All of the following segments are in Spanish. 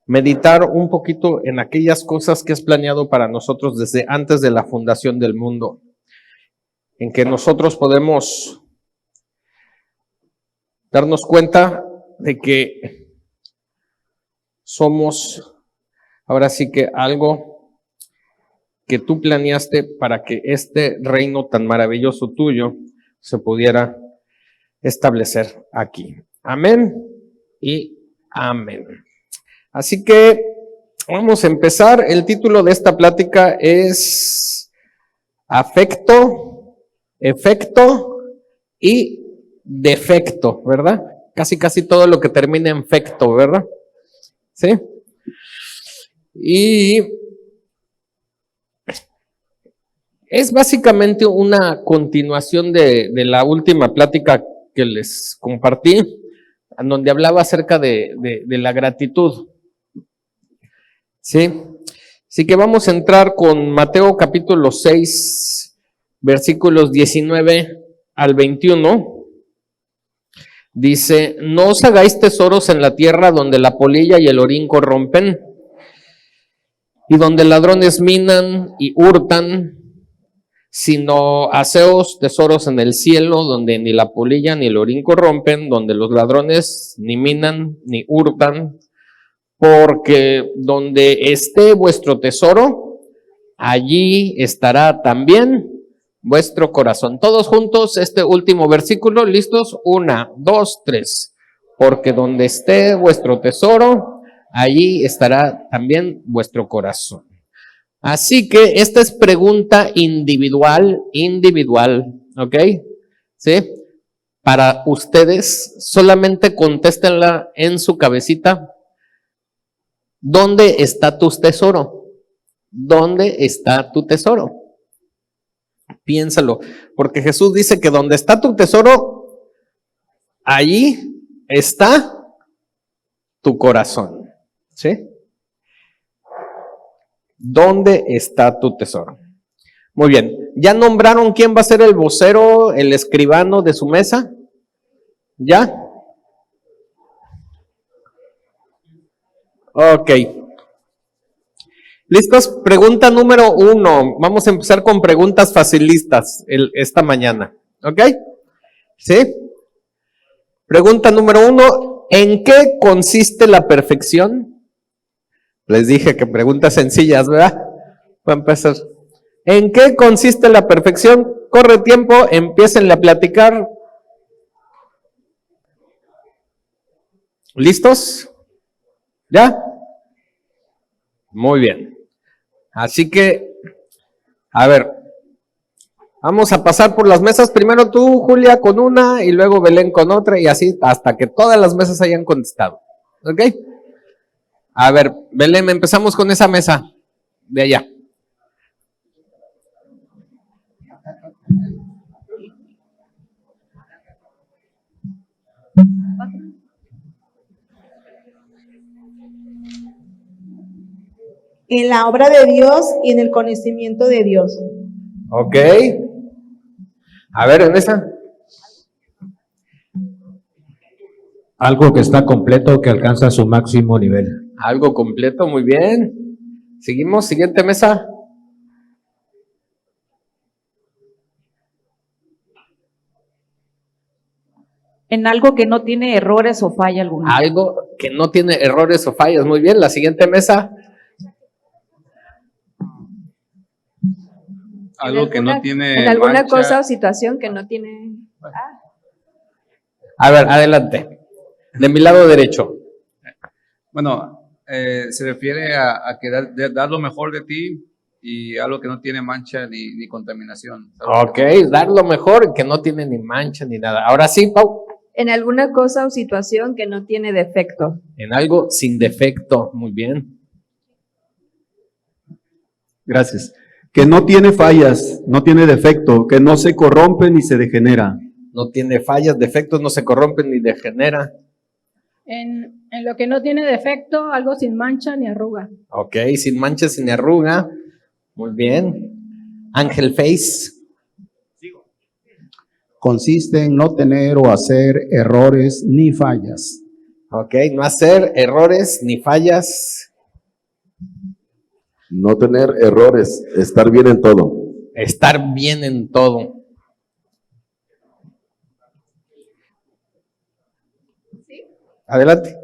meditar un poquito en aquellas cosas que es planeado para nosotros desde antes de la fundación del mundo, en que nosotros podemos darnos cuenta de que somos ahora sí que algo que tú planeaste para que este reino tan maravilloso tuyo se pudiera establecer aquí. Amén y amén. Así que vamos a empezar. El título de esta plática es Afecto, Efecto y Defecto, ¿verdad? Casi todo lo que termina en fecto, ¿verdad? ¿Sí? Y es básicamente una continuación de la última plática que les compartí, en donde hablaba acerca de la gratitud. ¿Sí? Así que vamos a entrar con Mateo capítulo 6, versículos 19 al 21. Dice, no os hagáis tesoros en la tierra donde la polilla y el orín corrompen, y donde ladrones minan y hurtan, sino haceos tesoros en el cielo, donde ni la polilla ni el orín corrompen, donde los ladrones ni minan ni hurtan, porque donde esté vuestro tesoro, allí estará también vuestro corazón. Todos juntos, este último versículo, ¿listos? 1, 2, 3. Porque donde esté vuestro tesoro, allí estará también vuestro corazón. Así que esta es pregunta individual, ¿ok? ¿Sí? Para ustedes, solamente contéstenla en su cabecita. ¿Dónde está tu tesoro? ¿Dónde está tu tesoro? Piénsalo, porque Jesús dice que donde está tu tesoro, allí está tu corazón. ¿Sí? ¿Dónde está tu tesoro? Muy bien, ¿ya nombraron quién va a ser el vocero, el escribano de su mesa? ¿Ya? Ok. ¿Listos? Pregunta número 1. Vamos a empezar con preguntas facilistas esta mañana. ¿Ok? ¿Sí? Pregunta número 1. ¿En qué consiste la perfección? Les dije que preguntas sencillas, ¿verdad? Voy a empezar. ¿En qué consiste la perfección? Corre tiempo, empiecen a platicar. ¿Listos? ¿Ya? Muy bien. Así que, a ver, vamos a pasar por las mesas. Primero tú, Julia, con una, y luego Belén con otra, y así hasta que todas las mesas hayan contestado. ¿Ok? A ver, Belén, empezamos con esa mesa de allá. En la obra de Dios y en el conocimiento de Dios. Ok. A ver, en esa. Algo que está completo, que alcanza su máximo nivel. Algo completo, muy bien. Seguimos, siguiente mesa. En algo que no tiene errores o falla alguna. Algo que no tiene errores o fallas, muy bien. La siguiente mesa. Algo que no tiene en alguna mancha. cosa o situación que no tiene. A ver, adelante. De mi lado derecho. Bueno, se refiere a que dar lo mejor de ti y algo que no tiene mancha ni contaminación. Ok, dar lo mejor, que no tiene ni mancha ni nada. Ahora sí, Pau. En alguna cosa o situación que no tiene defecto. En algo sin defecto, muy bien. Gracias. Que no tiene fallas, no tiene defecto, que no se corrompe ni se degenera. No tiene fallas, defectos, no se corrompe ni degenera. En lo que no tiene defecto, algo sin mancha ni arruga. Ok, sin mancha, sin arruga. Muy bien. Ángel Face. Consiste en no tener o hacer errores ni fallas. Ok, no hacer errores ni fallas. No tener errores, estar bien en todo. Estar bien en todo. Adelante.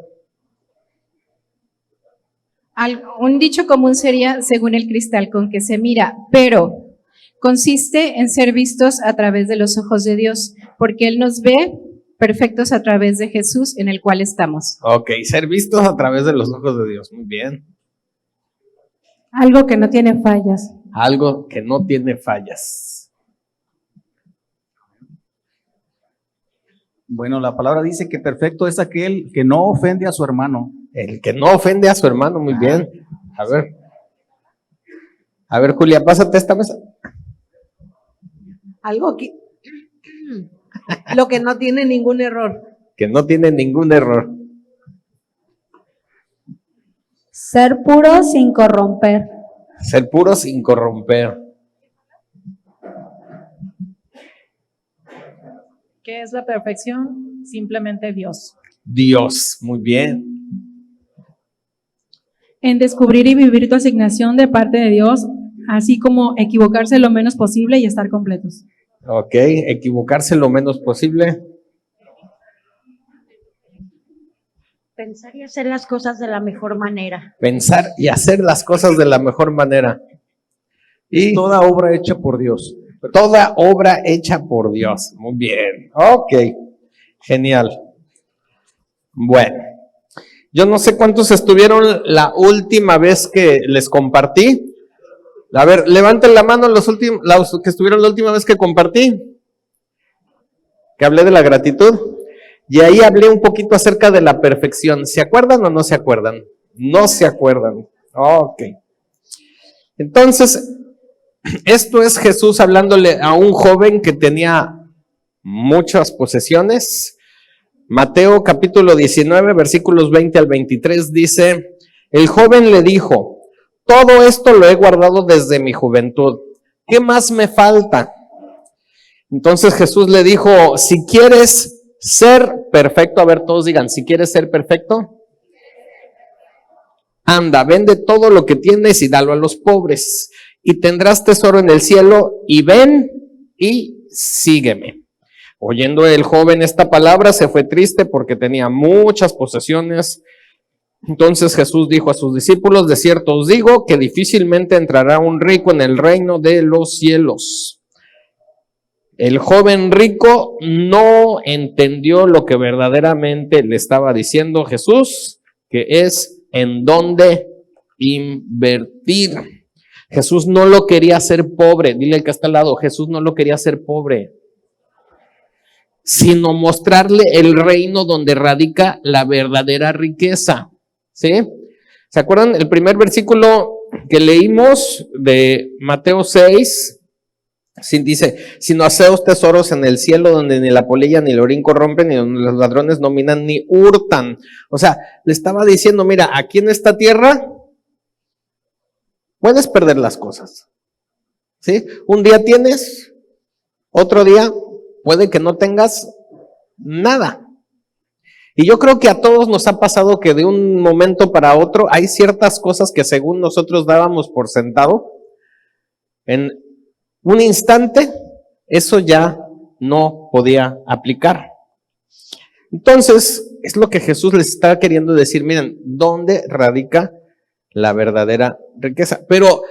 Un dicho común sería, según el cristal con que se mira, pero consiste en ser vistos a través de los ojos de Dios, porque Él nos ve perfectos a través de Jesús en el cual estamos. Ok, ser vistos a través de los ojos de Dios. Muy bien. Algo que no tiene fallas. Algo que no tiene fallas. Bueno, la palabra dice que perfecto es aquel que no ofende a su hermano. El que no ofende a su hermano, muy bien. A ver. A ver, Julia, pásate esta mesa. Algo que lo que no tiene ningún error. Que no tiene ningún error. Ser puro sin corromper. Ser puro sin corromper. ¿Qué es la perfección? Simplemente Dios. Dios, muy bien. En descubrir y vivir tu asignación de parte de Dios, así como equivocarse lo menos posible y estar completos. Ok, equivocarse lo menos posible. Pensar y hacer las cosas de la mejor manera. Pensar y hacer las cosas de la mejor manera. Y Toda obra hecha por Dios. toda obra hecha por Dios. Muy bien. Ok, genial. Bueno, yo no sé cuántos estuvieron la última vez que les compartí. A ver, levanten la mano los que estuvieron la última vez que compartí. Que hablé de la gratitud. Y ahí hablé un poquito acerca de la perfección. ¿Se acuerdan o no se acuerdan? No se acuerdan. Ok. Entonces, esto es Jesús hablándole a un joven que tenía muchas posesiones. Mateo capítulo 19, versículos 20 al 23 dice, el joven le dijo, todo esto lo he guardado desde mi juventud. ¿Qué más me falta? Entonces Jesús le dijo, si quieres ser perfecto, a ver, todos digan, si quieres ser perfecto, anda, vende todo lo que tienes y dalo a los pobres, y tendrás tesoro en el cielo, y ven y sígueme. Oyendo el joven esta palabra, se fue triste porque tenía muchas posesiones. Entonces Jesús dijo a sus discípulos, de cierto os digo que difícilmente entrará un rico en el reino de los cielos. El joven rico no entendió lo que verdaderamente le estaba diciendo Jesús, que es en dónde invertir. Jesús no lo quería hacer pobre, dile al que está al lado, Jesús no lo quería hacer pobre, sino mostrarle el reino donde radica la verdadera riqueza. ¿Sí? ¿Se acuerdan el primer versículo que leímos de Mateo 6? Sí, dice, sino haceos tesoros en el cielo donde ni la polilla ni el orín corrompen, ni donde los ladrones no minan ni hurtan. O sea, le estaba diciendo, mira, aquí en esta tierra puedes perder las cosas. ¿Sí? Un día tienes, otro día puede que no tengas nada. Y yo creo que a todos nos ha pasado que de un momento para otro hay ciertas cosas que según nosotros dábamos por sentado, en un instante eso ya no podía aplicar. Entonces, es lo que Jesús les está queriendo decir, miren, ¿dónde radica la verdadera riqueza? Pero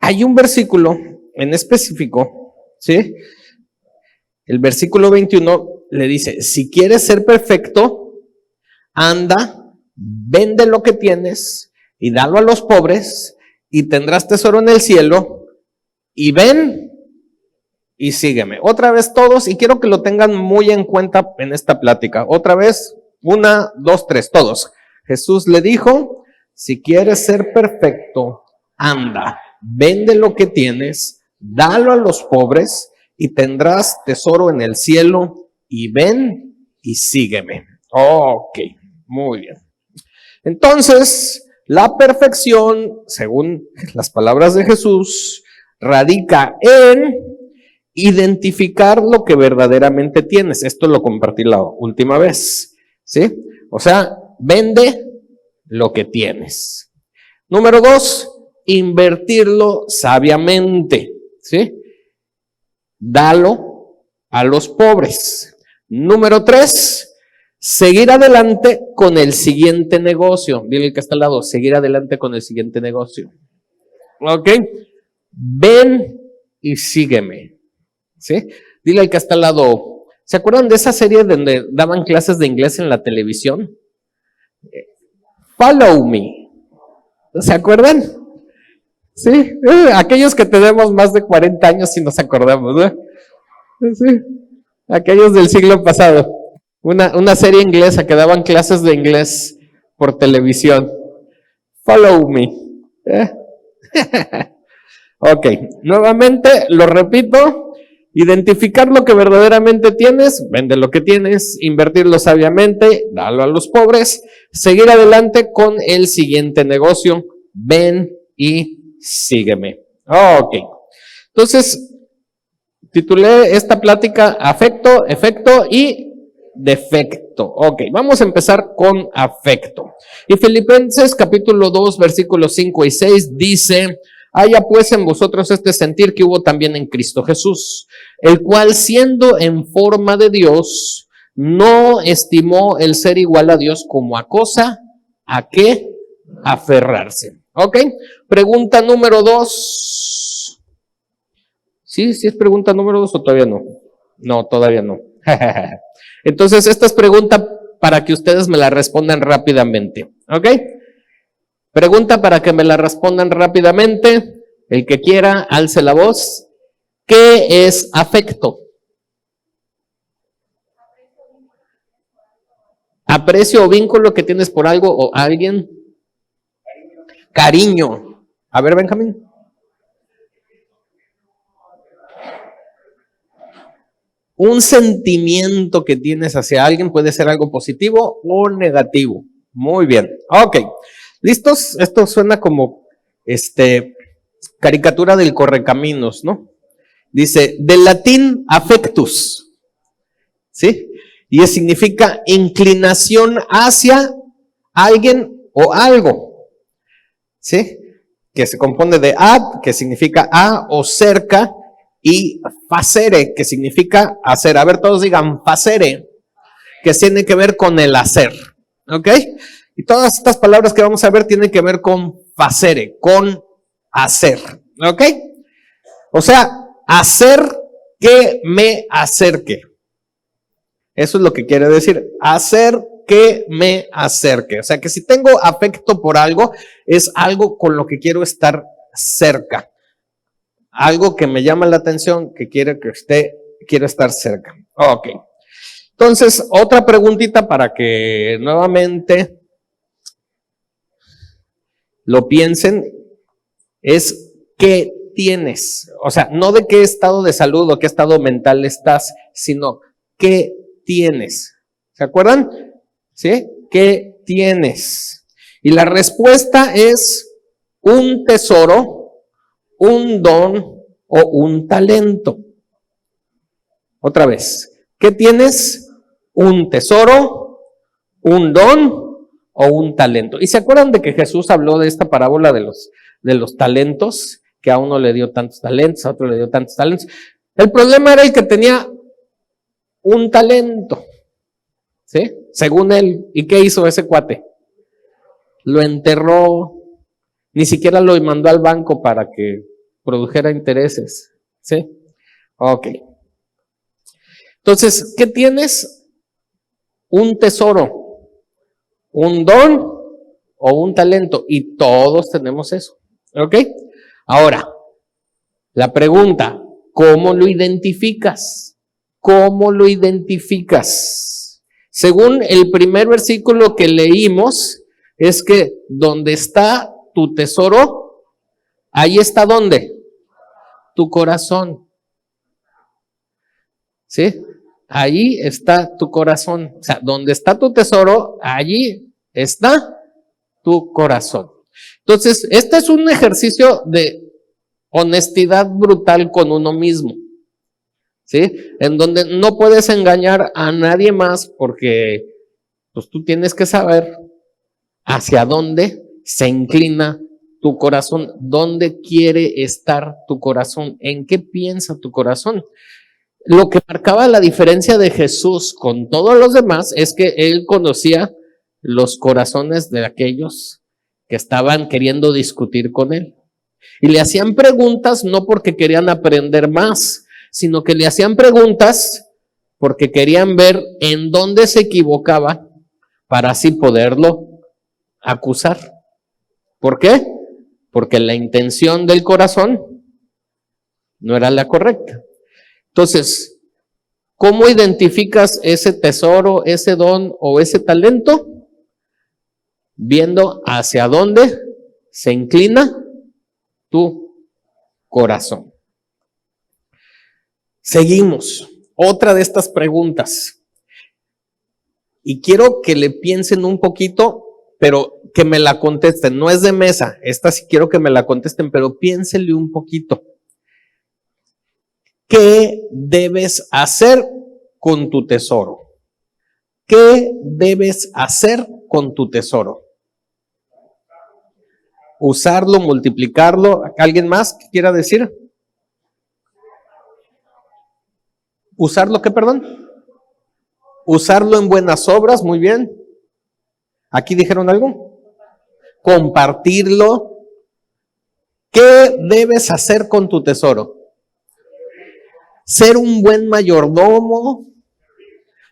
hay un versículo en específico, ¿sí? El versículo 21 le dice, si quieres ser perfecto, anda, vende lo que tienes y dalo a los pobres y tendrás tesoro en el cielo y ven y sígueme. Otra vez todos, y quiero que lo tengan muy en cuenta en esta plática. Otra vez, 1, 2, 3, todos. Jesús le dijo, si quieres ser perfecto, anda, vende lo que tienes, dalo a los pobres y tendrás tesoro en el cielo y ven y sígueme. Ok, muy bien. Entonces, la perfección, según las palabras de Jesús, radica en identificar lo que verdaderamente tienes. Esto lo compartí la última vez, ¿sí? O sea, vende lo que tienes. Número 2, invertirlo sabiamente, ¿sí? Dalo a los pobres. Número 3, seguir adelante con el siguiente negocio. Dile que está al lado, seguir adelante con el siguiente negocio. ¿Ok? Ven y sígueme. ¿Sí? Dile al que está al lado, ¿se acuerdan de esa serie donde daban clases de inglés en la televisión? Follow me. ¿Se acuerdan? Sí, aquellos que tenemos más de 40 años sí nos acordamos, ¿no? Sí, aquellos del siglo pasado. Una serie inglesa que daban clases de inglés por televisión. Follow me. Ok, nuevamente lo repito. Identificar lo que verdaderamente tienes, vende lo que tienes, invertirlo sabiamente, dalo a los pobres, seguir adelante con el siguiente negocio, ven y sígueme. Ok, entonces titulé esta plática afecto, efecto y defecto. Ok, vamos a empezar con afecto. Y Filipenses capítulo 2 versículos 5 y 6 dice: haya pues en vosotros este sentir que hubo también en Cristo Jesús, el cual siendo en forma de Dios, no estimó el ser igual a Dios como a cosa a que aferrarse. ¿Ok? Pregunta número 2. ¿Sí es pregunta número 2 o todavía no? No, todavía no. Entonces, esta es pregunta para que ustedes me la respondan rápidamente. ¿Ok? Pregunta para que me la respondan rápidamente. El que quiera, alce la voz. ¿Qué es afecto? Aprecio o vínculo que tienes por algo o alguien. Cariño. A ver, Benjamín. Un sentimiento que tienes hacia alguien puede ser algo positivo o negativo. Muy bien. Ok. ¿Listos? Esto suena como caricatura del correcaminos, ¿no? Dice, del latín affectus, ¿sí? Y significa inclinación hacia alguien o algo, ¿sí? Que se compone de ad, que significa a o cerca, y facere, que significa hacer. A ver, todos digan facere, que tiene que ver con el hacer, ¿ok? Y todas estas palabras que vamos a ver tienen que ver con facere, con hacer, ¿ok? O sea, hacer que me acerque. Eso es lo que quiere decir, hacer que me acerque. O sea, que si tengo afecto por algo, es algo con lo que quiero estar cerca. Algo que me llama la atención, que quiero estar cerca. Ok. Entonces, otra preguntita para que nuevamente lo piensen, es ¿qué tienes? O sea, no de qué estado de salud o qué estado mental estás, sino ¿qué tienes? ¿Se acuerdan? ¿Sí? ¿Qué tienes? Y la respuesta es un tesoro, un don o un talento. Otra vez, ¿qué tienes? Un tesoro, un don o un talento. ¿Y se acuerdan de que Jesús habló de esta parábola de los talentos? Que a uno le dio tantos talentos, a otro le dio tantos talentos. El problema era el que tenía un talento, ¿sí? Según él. ¿Y qué hizo ese cuate? Lo enterró, ni siquiera lo mandó al banco para que produjera intereses, ¿sí? Ok. Entonces, ¿qué tienes? Un tesoro, un don o un talento, y todos tenemos eso, ¿ok? Ahora, la pregunta, ¿cómo lo identificas? ¿Cómo lo identificas? Según el primer versículo que leímos, es que donde está tu tesoro, ahí está ¿dónde? Tu corazón. ¿Sí? Ahí está tu corazón. O sea, donde está tu tesoro, allí está tu corazón. Entonces, este es un ejercicio de honestidad brutal con uno mismo, ¿sí? En donde no puedes engañar a nadie más porque Pues tú tienes que saber hacia dónde se inclina tu corazón, dónde quiere estar tu corazón, en qué piensa tu corazón. Lo que marcaba la diferencia de Jesús con todos los demás es que él conocía los corazones de aquellos que estaban queriendo discutir con él. Y le hacían preguntas no porque querían aprender más, sino que le hacían preguntas porque querían ver en dónde se equivocaba para así poderlo acusar. ¿Por qué? Porque la intención del corazón no era la correcta. Entonces, ¿cómo identificas ese tesoro, ese don o ese talento? Viendo hacia dónde se inclina tu corazón. Seguimos. Otra de estas preguntas. Y quiero que le piensen un poquito, pero que me la contesten. No es de mesa. Esta sí quiero que me la contesten, pero piénsenle un poquito. ¿Qué debes hacer con tu tesoro? ¿Qué debes hacer con tu tesoro? Usarlo, multiplicarlo. ¿Alguien más que quiera decir? ¿Usarlo qué, perdón? Usarlo en buenas obras, muy bien. ¿Aquí dijeron algo? Compartirlo. ¿Qué debes hacer con tu tesoro? Ser un buen mayordomo,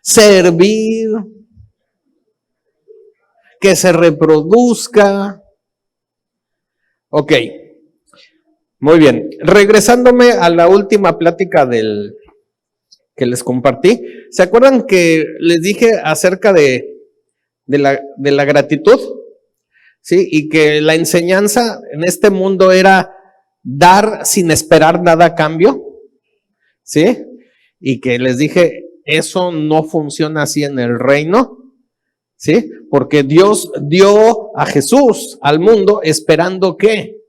servir, que se reproduzca. Ok, muy bien. Regresándome a la última plática que les compartí, ¿se acuerdan que les dije acerca de la gratitud? ¿Sí? Y que la enseñanza en este mundo era dar sin esperar nada a cambio. ¿Sí? Y que les dije, eso no funciona así en el reino, ¿sí? Porque Dios dio a Jesús al mundo esperando ¿qué?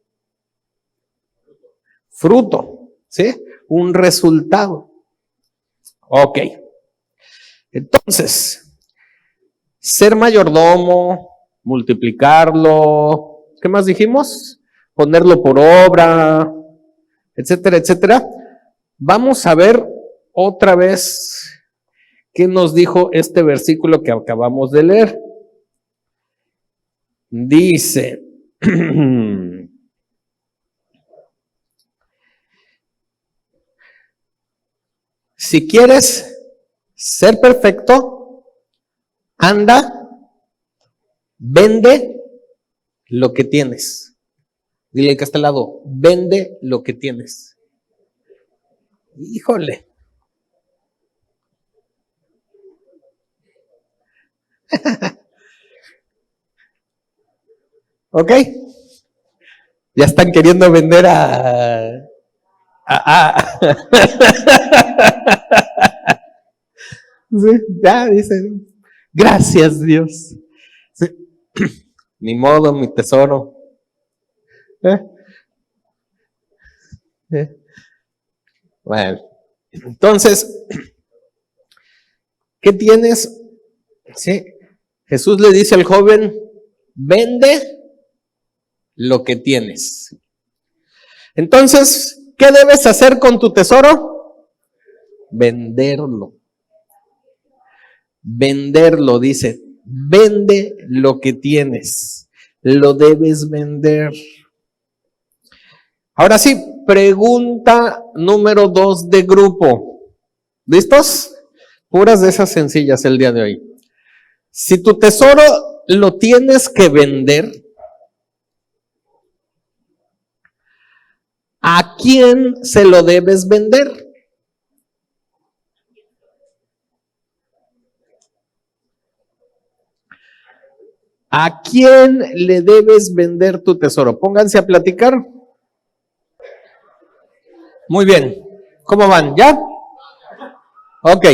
Fruto, ¿sí? Un resultado. Ok. Entonces, ser mayordomo, multiplicarlo, ¿qué más dijimos? Ponerlo por obra, etcétera, etcétera. Vamos a ver otra vez qué nos dijo este versículo que acabamos de leer. Dice, si quieres ser perfecto, anda, vende lo que tienes. Dile que está al lado, vende lo que tienes. Híjole. ¿Ok? Ya están queriendo vender Sí, ya dicen, gracias Dios. Sí. Ni modo, mi tesoro. Bueno, entonces, ¿qué tienes? Sí, Jesús le dice al joven, vende lo que tienes. Entonces, ¿qué debes hacer con tu tesoro? Venderlo. Venderlo, dice, vende lo que tienes. Lo debes vender. Ahora sí, pregunta número 2 de grupo. ¿Listos? Puras de esas sencillas el día de hoy. Si tu tesoro lo tienes que vender, ¿a quién se lo debes vender? ¿A quién le debes vender tu tesoro? Pónganse a platicar. Muy bien. ¿Cómo van? ¿Ya? Ok.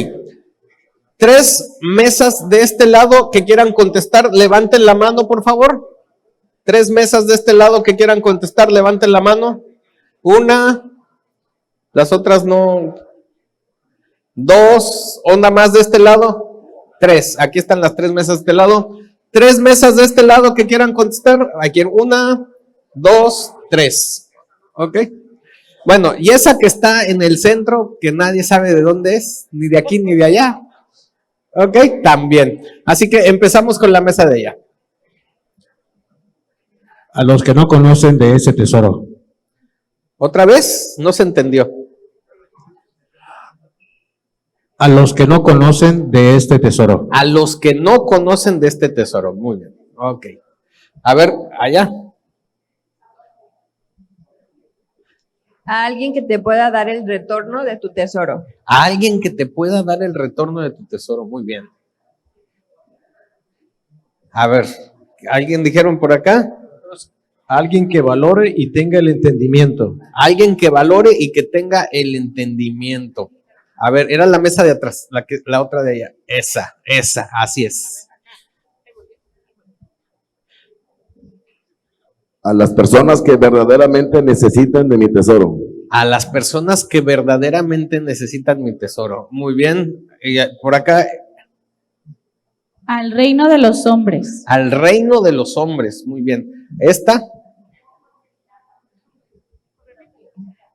3 mesas de este lado que quieran contestar, levanten la mano, por favor. 3 mesas de este lado que quieran contestar, levanten la mano. 1, las otras no. 2, onda más de este lado. 3. Aquí están las 3 mesas de este lado. 3 mesas de este lado que quieran contestar. Aquí 1, 2, 3. ¿Ok? Bueno, y esa que está en el centro, que nadie sabe de dónde es, ni de aquí ni de allá. ¿Ok? También. Así que empezamos con la mesa de ella. A los que no conocen de ese tesoro. ¿Otra vez? No se entendió. A los que no conocen de este tesoro. A los que no conocen de este tesoro. Muy bien. Ok. A ver, allá. A alguien que te pueda dar el retorno de tu tesoro. A alguien que te pueda dar el retorno de tu tesoro. Muy bien. A ver, ¿alguien dijeron por acá? Alguien que valore y tenga el entendimiento. Alguien que valore y que tenga el entendimiento. A ver, era la mesa de atrás, la otra de allá. Esa, así es. A las personas que verdaderamente necesitan de mi tesoro. A las personas que verdaderamente necesitan mi tesoro. Muy bien. Y por acá, Al reino de los hombres. al reino de los hombres. Muy bien. Esta,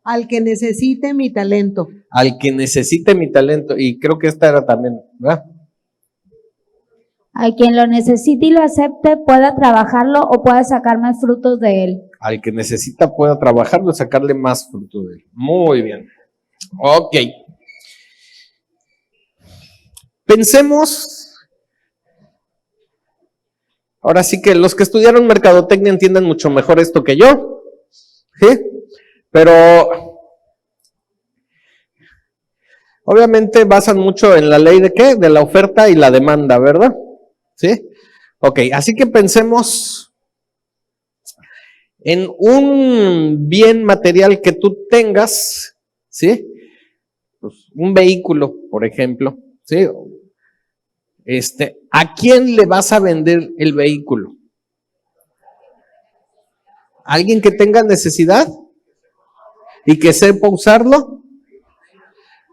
Al que necesite mi talento. al que necesite mi talento. Y creo que esta era también, ¿verdad? A quien lo necesite y lo acepte, pueda trabajarlo o pueda sacar más frutos de él. Al que necesita pueda trabajarlo y sacarle más fruto de él. Muy bien. Ok. Pensemos. Ahora sí que los que estudiaron mercadotecnia entienden mucho mejor esto que yo. ¿Sí? Pero obviamente basan mucho en la ley de ¿qué? De la oferta y la demanda, ¿verdad? ¿Sí? Ok, así que pensemos en un bien material que tú tengas, ¿sí? Pues un vehículo, por ejemplo, ¿sí? ¿A quién le vas a vender el vehículo? ¿Alguien que tenga necesidad y que sepa usarlo?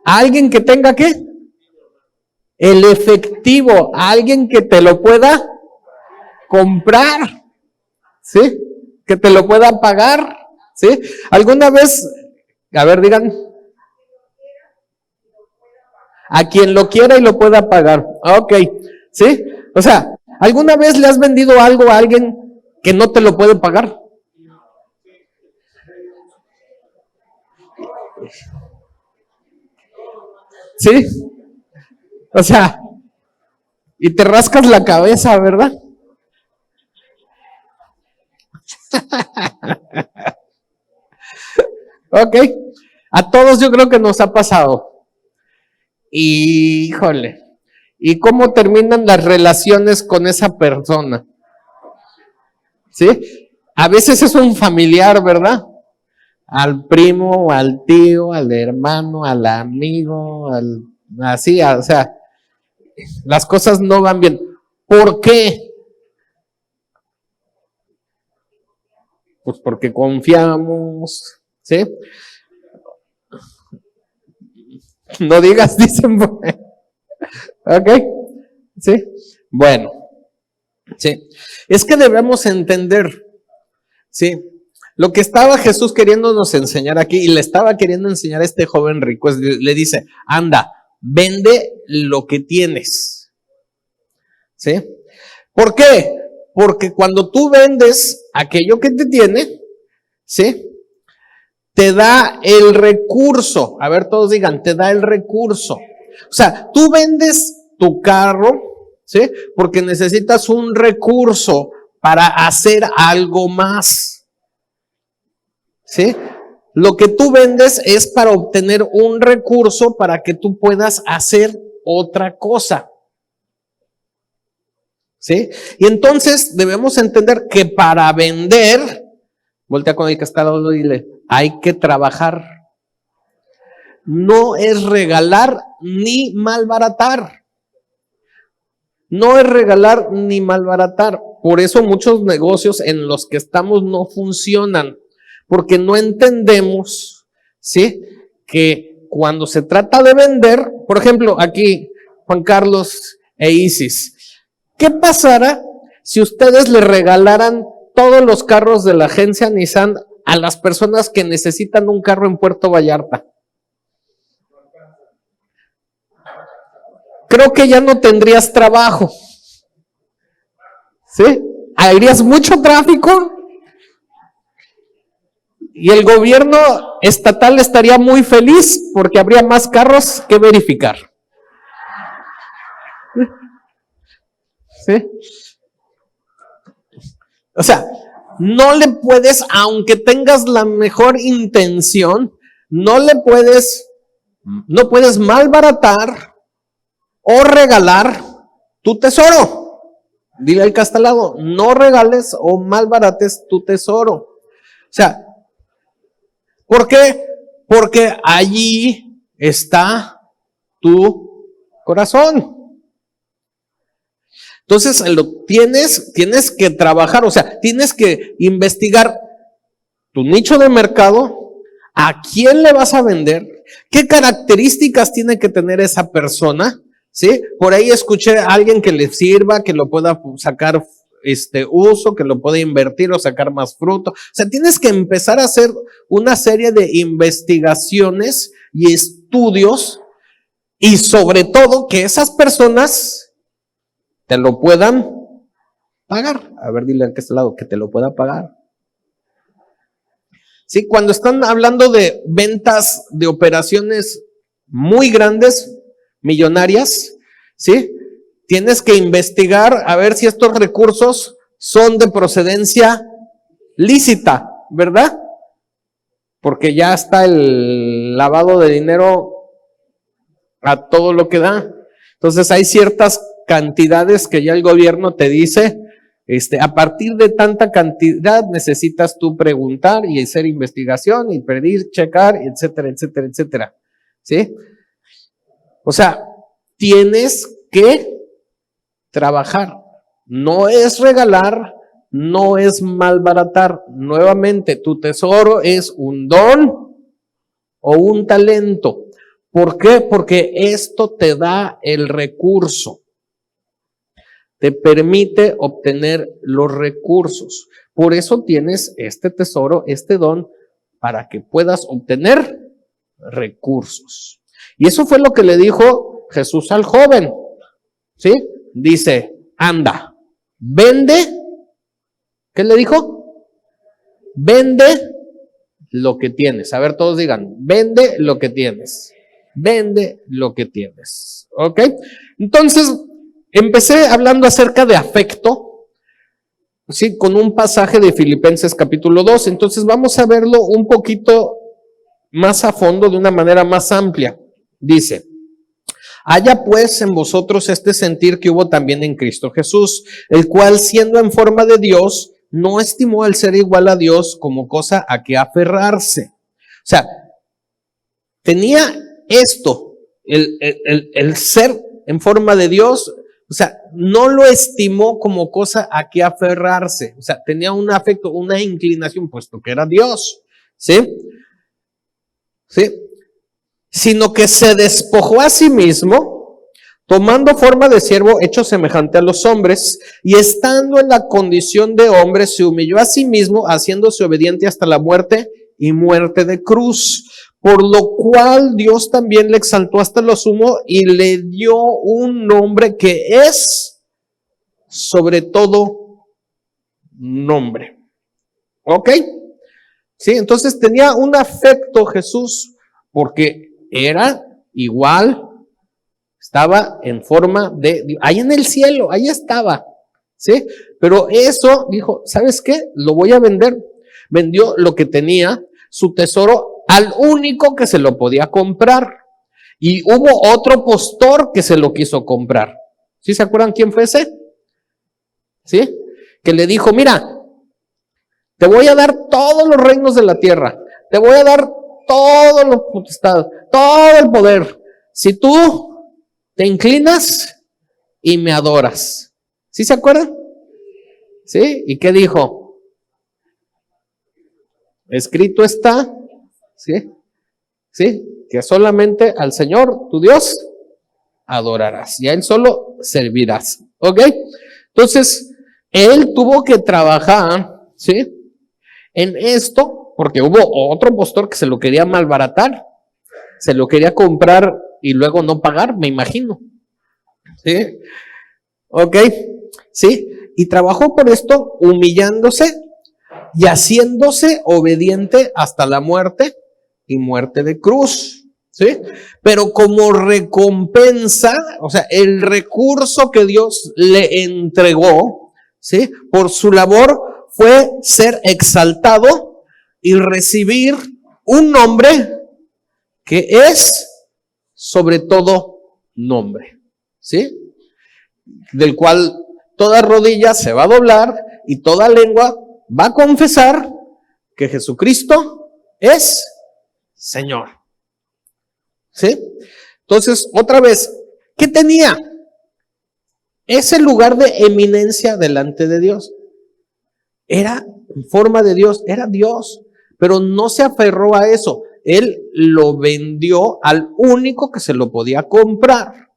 ¿Alguien que tenga qué? El efectivo, alguien que te lo pueda comprar, ¿sí? Que te lo pueda pagar, ¿sí? ¿Alguna vez, a ver, digan, a quien lo quiera y lo pueda pagar? Ok, ¿sí? O sea, ¿alguna vez le has vendido algo a alguien que no te lo puede pagar? ¿Sí? O sea, y te rascas la cabeza, ¿verdad? Ok, a todos yo creo que nos ha pasado. Híjole, ¿y cómo terminan las relaciones con esa persona? ¿Sí? A veces es un familiar, ¿verdad? Al primo, al tío, al hermano, al amigo, así, o sea, las cosas no van bien. ¿Por qué? Pues porque confiamos, ¿sí? No digas, dicen, ¿ok? ¿Sí? Bueno, sí. Es que debemos entender, ¿sí? Lo que estaba Jesús queriéndonos enseñar aquí, y le estaba queriendo enseñar a este joven rico, le dice, anda, vende lo que tienes, ¿sí? ¿Por qué? Porque cuando tú vendes aquello que te tiene, ¿sí? Te da el recurso. A ver, todos digan, te da el recurso. O sea, tú vendes tu carro, ¿sí? Porque necesitas un recurso para hacer algo más, ¿sí? Lo que tú vendes es para obtener un recurso para que tú puedas hacer otra cosa, ¿sí? Y entonces debemos entender que para vender, voltea con el que está al lado y dile, hay que trabajar. No es regalar ni malbaratar. No es regalar ni malbaratar. Por eso muchos negocios en los que estamos no funcionan. Porque no entendemos, ¿sí? Que cuando se trata de vender, por ejemplo, aquí Juan Carlos e Isis. ¿Qué pasará si ustedes le regalaran todos los carros de la agencia Nissan a las personas que necesitan un carro en Puerto Vallarta? Creo que ya no tendrías trabajo. ¿Sí? Harías mucho tráfico y el gobierno estatal estaría muy feliz porque habría más carros que verificar. ¿Sí? O sea, no le puedes, aunque tengas la mejor intención, no puedes malbaratar o regalar tu tesoro. Dile al que está al lado, no regales o malbarates tu tesoro. O sea, ¿por qué? Porque allí está tu corazón. Entonces, tienes que trabajar, o sea, tienes que investigar tu nicho de mercado, a quién le vas a vender, qué características tiene que tener esa persona, ¿sí? Por ahí escuché a alguien que le sirva, que lo pueda sacar uso, que lo pueda invertir o sacar más fruto. O sea, tienes que empezar a hacer una serie de investigaciones y estudios y sobre todo que esas personas te lo puedan pagar. A ver, dile al que está al lado, que te lo pueda pagar. Sí, cuando están hablando de ventas de operaciones muy grandes, millonarias, ¿sí? Tienes que investigar a ver si estos recursos son de procedencia lícita, ¿verdad? Porque ya está el lavado de dinero a todo lo que da. Entonces hay ciertas cantidades que ya el gobierno te dice, a partir de tanta cantidad necesitas tú preguntar y hacer investigación y pedir, checar, etcétera, etcétera, etcétera. ¿Sí? O sea, tienes que trabajar. No es regalar, no es malbaratar. Nuevamente, tu tesoro es un don o un talento. ¿Por qué? Porque esto te da el recurso. Te permite obtener los recursos. Por eso tienes este tesoro, este don, para que puedas obtener recursos. Y eso fue lo que le dijo Jesús al joven. ¿Sí? Dice, anda, vende. ¿Qué le dijo? Vende lo que tienes. A ver, todos digan, vende lo que tienes. Vende lo que tienes. ¿Ok? Entonces, empecé hablando acerca de afecto, sí, con un pasaje de Filipenses capítulo 2. Entonces vamos a verlo un poquito más a fondo, de una manera más amplia. Dice, haya pues en vosotros este sentir que hubo también en Cristo Jesús, el cual siendo en forma de Dios, no estimó el ser igual a Dios como cosa a que aferrarse. O sea, tenía esto, el ser en forma de Dios. O sea, no lo estimó como cosa a que aferrarse. O sea, tenía un afecto, una inclinación, puesto que era Dios. ¿Sí? ¿Sí? Sino que se despojó a sí mismo, tomando forma de siervo, hecho semejante a los hombres, y estando en la condición de hombre, se humilló a sí mismo, haciéndose obediente hasta la muerte y muerte de cruz. Por lo cual Dios también le exaltó hasta lo sumo y le dio un nombre que es sobre todo nombre. ¿Ok? Sí, entonces tenía un afecto Jesús porque era igual, estaba en forma de, ahí en el cielo, ahí estaba. ¿Sí? Pero eso dijo, ¿sabes qué? Lo voy a vender. Vendió lo que tenía, su tesoro, al único que se lo podía comprar. Y hubo otro postor que se lo quiso comprar. ¿Sí se acuerdan quién fue ese? ¿Sí? Que le dijo, mira, te voy a dar todos los reinos de la tierra. Te voy a dar todos los potestades, todo el poder. Si tú te inclinas y me adoras. ¿Sí se acuerdan? ¿Sí? ¿Y qué dijo? Escrito está, ¿sí? ¿Sí? Que solamente al Señor, tu Dios, adorarás y a Él solo servirás. ¿Ok? Entonces, él tuvo que trabajar, ¿sí? En esto, porque hubo otro postor que se lo quería malbaratar, se lo quería comprar y luego no pagar, me imagino. ¿Sí? ¿Ok? ¿Sí? Y trabajó por esto humillándose y haciéndose obediente hasta la muerte y muerte de cruz. ¿Sí? Pero como recompensa, o sea, el recurso que Dios le entregó, ¿sí? Por su labor fue ser exaltado y recibir un nombre que es sobre todo nombre, ¿sí? Del cual toda rodilla se va a doblar y toda lengua va a confesar que Jesucristo es Señor. ¿Sí? Entonces, otra vez, ¿qué tenía? Ese lugar de eminencia delante de Dios. Era en forma de Dios, era Dios, pero no se aferró a eso. Él lo vendió al único que se lo podía comprar,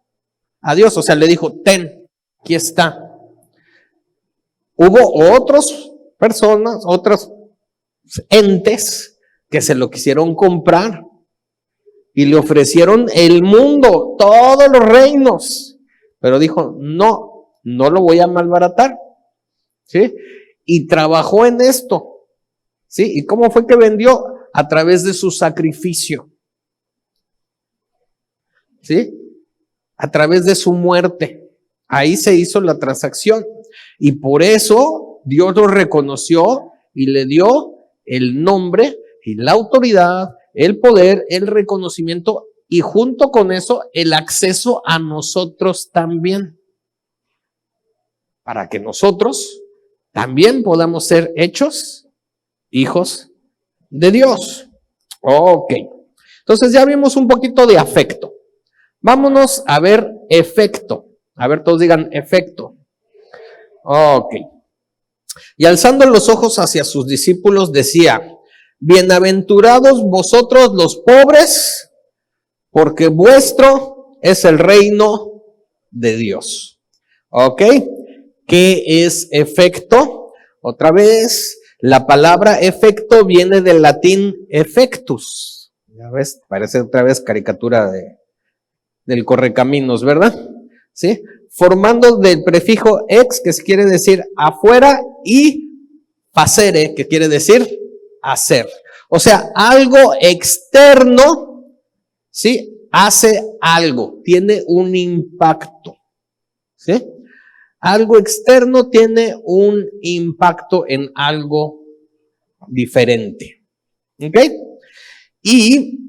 a Dios. O sea, le dijo, ten, aquí está. Hubo otras personas, otros entes que se lo quisieron comprar y le ofrecieron el mundo, todos los reinos, pero dijo, no lo voy a malbaratar, ¿sí? Y trabajó en esto, ¿sí? ¿Y cómo fue que vendió? A través de su sacrificio, ¿sí? A través de su muerte. Ahí se hizo la transacción. Y por eso Dios lo reconoció y le dio el nombre y la autoridad, el poder, el reconocimiento y junto con eso el acceso a nosotros también. Para que nosotros también podamos ser hechos hijos de Dios. Ok. Entonces ya vimos un poquito de afecto. Vámonos a ver efecto. A ver, todos digan efecto. Ok. Y alzando los ojos hacia sus discípulos decía, bienaventurados vosotros los pobres, porque vuestro es el reino de Dios. Ok. ¿Qué es efecto? Otra vez, la palabra efecto viene del latín effectus. Ya ves, parece otra vez caricatura del correcaminos, ¿verdad? ¿Sí? Formando del prefijo ex, que quiere decir afuera, y facere, que quiere decir hacer. O sea, algo externo, ¿sí? Hace algo, tiene un impacto, ¿sí? Algo externo tiene un impacto en algo diferente. ¿Ok? Y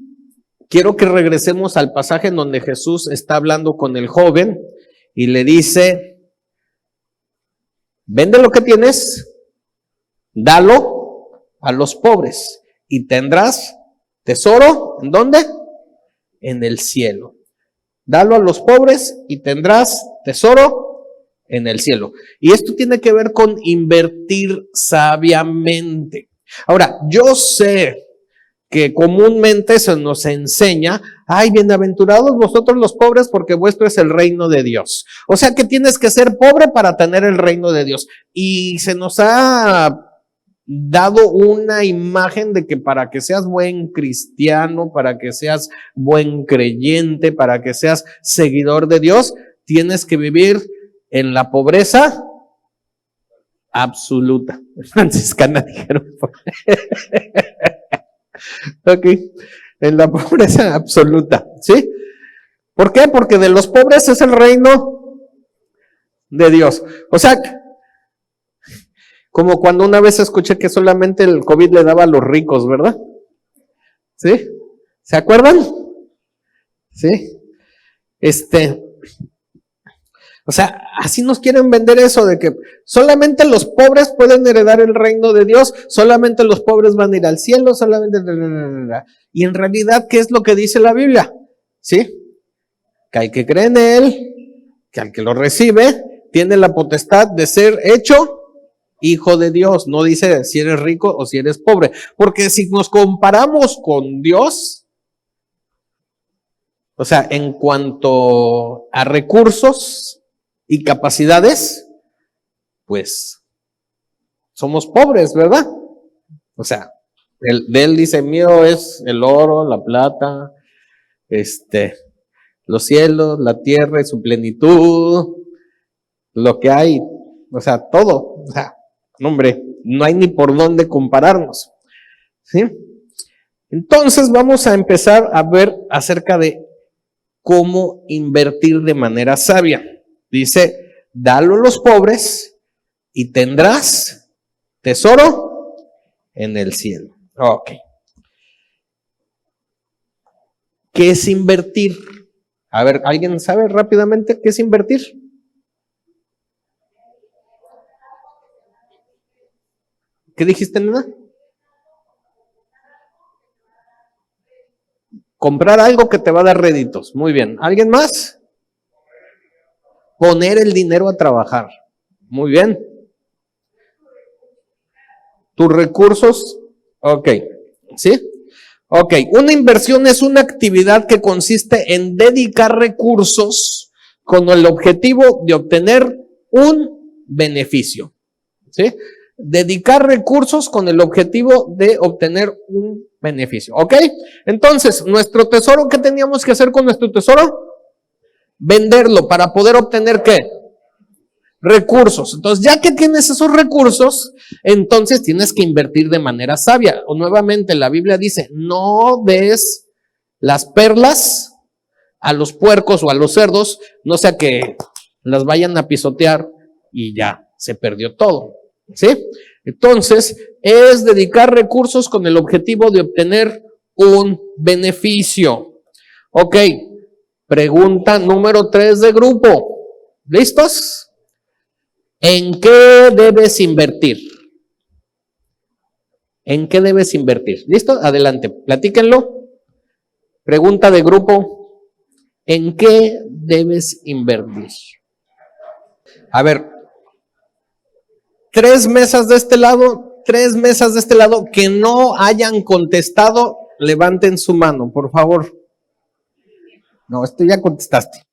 quiero que regresemos al pasaje en donde Jesús está hablando con el joven y le dice, vende lo que tienes, dalo a los pobres y tendrás tesoro, ¿en dónde? En el cielo. Dalo a los pobres y tendrás tesoro en el cielo. Y esto tiene que ver con invertir sabiamente. Ahora, yo sé que comúnmente se nos enseña, ay, bienaventurados vosotros los pobres porque vuestro es el reino de Dios. O sea que tienes que ser pobre para tener el reino de Dios. Y se nos ha dado una imagen de que para que seas buen cristiano, para que seas buen creyente, para que seas seguidor de Dios, tienes que vivir en la pobreza absoluta. Franciscana dijeron. Ok, en la pobreza absoluta, ¿sí? ¿Por qué? Porque de los pobres es el reino de Dios. O sea, como cuando una vez escuché que solamente el COVID le daba a los ricos, ¿verdad? ¿Sí? ¿Se acuerdan? ¿Sí? O sea, así nos quieren vender eso de que solamente los pobres pueden heredar el reino de Dios, solamente los pobres van a ir al cielo, solamente... Y en realidad, ¿qué es lo que dice la Biblia? ¿Sí? Que hay que creer en Él, que al que lo recibe, tiene la potestad de ser hecho hijo de Dios. No dice si eres rico o si eres pobre. Porque si nos comparamos con Dios, O sea, en cuanto a recursos y capacidades, pues somos pobres, ¿verdad? O sea, de él dice, mío es el oro, la plata, los cielos, la tierra y su plenitud, lo que hay, o sea, todo. O sea, no, hombre, no hay ni por dónde compararnos, ¿sí? Entonces vamos a empezar a ver acerca de cómo invertir de manera sabia. Dice, dalo a los pobres y tendrás tesoro en el cielo. Ok. ¿Qué es invertir? A ver, ¿alguien sabe rápidamente qué es invertir? ¿Qué dijiste, nena? Comprar algo que te va a dar réditos. Muy bien. ¿Alguien más? Poner el dinero a trabajar. Muy bien. Tus recursos. Ok. ¿Sí? Ok. Una inversión es una actividad que consiste en dedicar recursos con el objetivo de obtener un beneficio. ¿Sí? Dedicar recursos con el objetivo de obtener un beneficio. ¿Ok? Entonces, nuestro tesoro, ¿qué teníamos que hacer con nuestro tesoro? Venderlo para poder obtener ¿qué? Recursos. Entonces, ya que tienes esos recursos, entonces tienes que invertir de manera sabia. O nuevamente, la Biblia dice, no des las perlas a los puercos o a los cerdos, no sea que las vayan a pisotear y ya se perdió todo. ¿Sí? Entonces, es dedicar recursos con el objetivo de obtener un beneficio. Ok, pregunta número 3 de grupo. ¿Listos? ¿En qué debes invertir? ¿En qué debes invertir? ¿Listo? Adelante, platíquenlo. Pregunta de grupo. ¿En qué debes invertir? A ver, 3 mesas de este lado, 3 mesas de este lado que no hayan contestado, levanten su mano, por favor. No, esto ya contestaste.